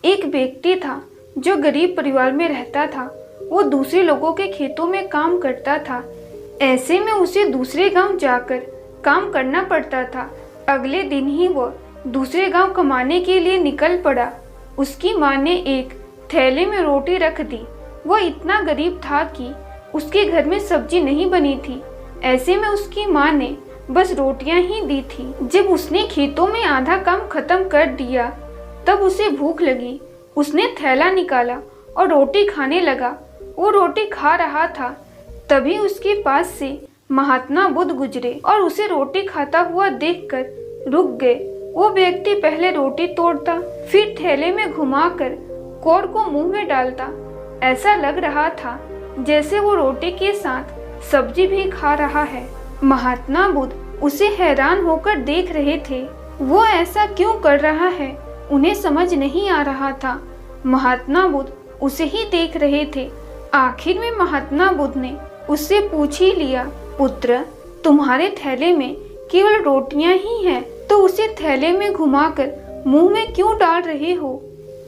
एक व्यक्ति था जो गरीब परिवार में रहता था। वो दूसरे लोगों के खेतों में काम करता था। ऐसे में उसे दूसरे गांव जाकर काम करना पड़ता था। अगले दिन ही वो दूसरे गांव कमाने के लिए निकल पड़ा। उसकी माँ ने एक थैले में रोटी रख दी। वो इतना गरीब था कि उसके घर में सब्जी नहीं बनी थी। ऐसे में उसकी माँ ने बस रोटियां ही दी थी। जब उसने खेतों में आधा काम खत्म कर दिया तब उसे भूख लगी। उसने थैला निकाला और रोटी खाने लगा। वो रोटी खा रहा था, तभी उसके पास से महात्मा बुद्ध गुजरे और उसे रोटी खाता हुआ देखकर रुक गए। वो व्यक्ति पहले रोटी तोड़ता, फिर थैले में घुमाकर कोर को मुंह में डालता। ऐसा लग रहा था जैसे वो रोटी के साथ सब्जी भी खा रहा है। महात्मा बुद्ध उसे हैरान होकर देख रहे थे। वो ऐसा क्यों कर रहा है, उन्हें समझ नहीं आ रहा था। महात्मा बुद्ध उसे ही देख रहे थे। आखिर में महात्मा बुद्ध ने उससे पूछ ही लिया, पुत्र, तुम्हारे थैले में केवल रोटियां ही हैं, तो उसे थैले में घुमाकर मुंह में क्यों डाल रहे हो?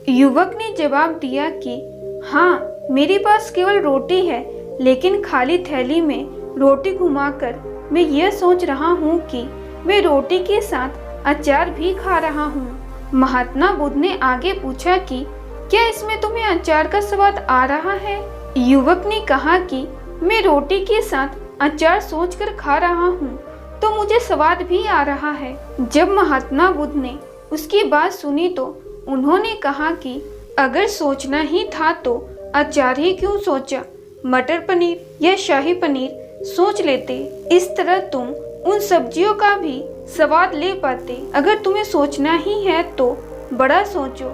युवक ने जवाब दिया कि हाँ, मेरे पास केवल रोटी है, लेकिन खाली थैली में रोटी घुमाकर मैं यह सोच रहा हूँ कि मैं रोटी के साथ अचार भी खा रहा हूँ। महात्मा बुद्ध ने आगे पूछा कि क्या इसमें तुम्हें अचार का स्वाद आ रहा है? युवक ने कहा कि मैं रोटी के साथ अचार सोचकर खा रहा हूँ तो मुझे स्वाद भी आ रहा है। जब महात्मा बुद्ध ने उसकी बात सुनी तो उन्होंने कहा कि अगर सोचना ही था तो अचार ही क्यों सोचा, मटर पनीर या शाही पनीर सोच लेते। इस तरह तुम उन सब्जियों का भी स्वाद ले पाते। अगर तुम्हें सोचना ही है तो बड़ा सोचो,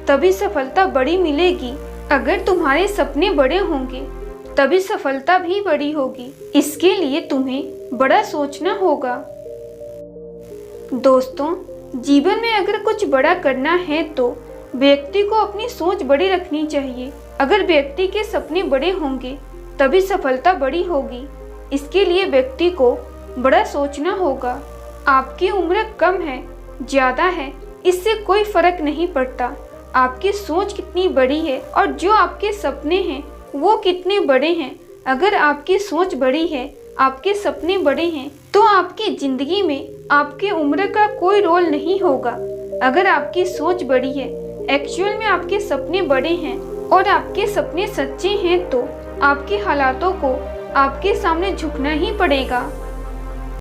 तभी सफलता बड़ी मिलेगी। अगर तुम्हारे सपने बड़े होंगे तभी सफलता भी बड़ी होगी। इसके लिए तुम्हें बड़ा सोचना होगा। दोस्तों, जीवन में अगर कुछ बड़ा करना है तो व्यक्ति को अपनी सोच बड़ी रखनी चाहिए। अगर व्यक्ति के सपने बड़े होंगे तभी सफलता बड़ी होगी। इसके लिए व्यक्ति को बड़ा सोचना होगा। आपकी उम्र कम है, ज़्यादा है, इससे कोई फर्क नहीं पड़ता। आपकी सोच कितनी बड़ी है और जो आपके सपने हैं वो कितने बड़े हैं। अगर आपकी सोच बड़ी है, आपके सपने बड़े हैं, तो आपकी ज़िंदगी में आपकी उम्र का कोई रोल नहीं होगा। अगर आपकी सोच बड़ी है, एक्चुअल में आपके सपने बड़े हैं और आपके सपने सच्चे हैं, तो आपके हालातों को आपके सामने झुकना ही पड़ेगा।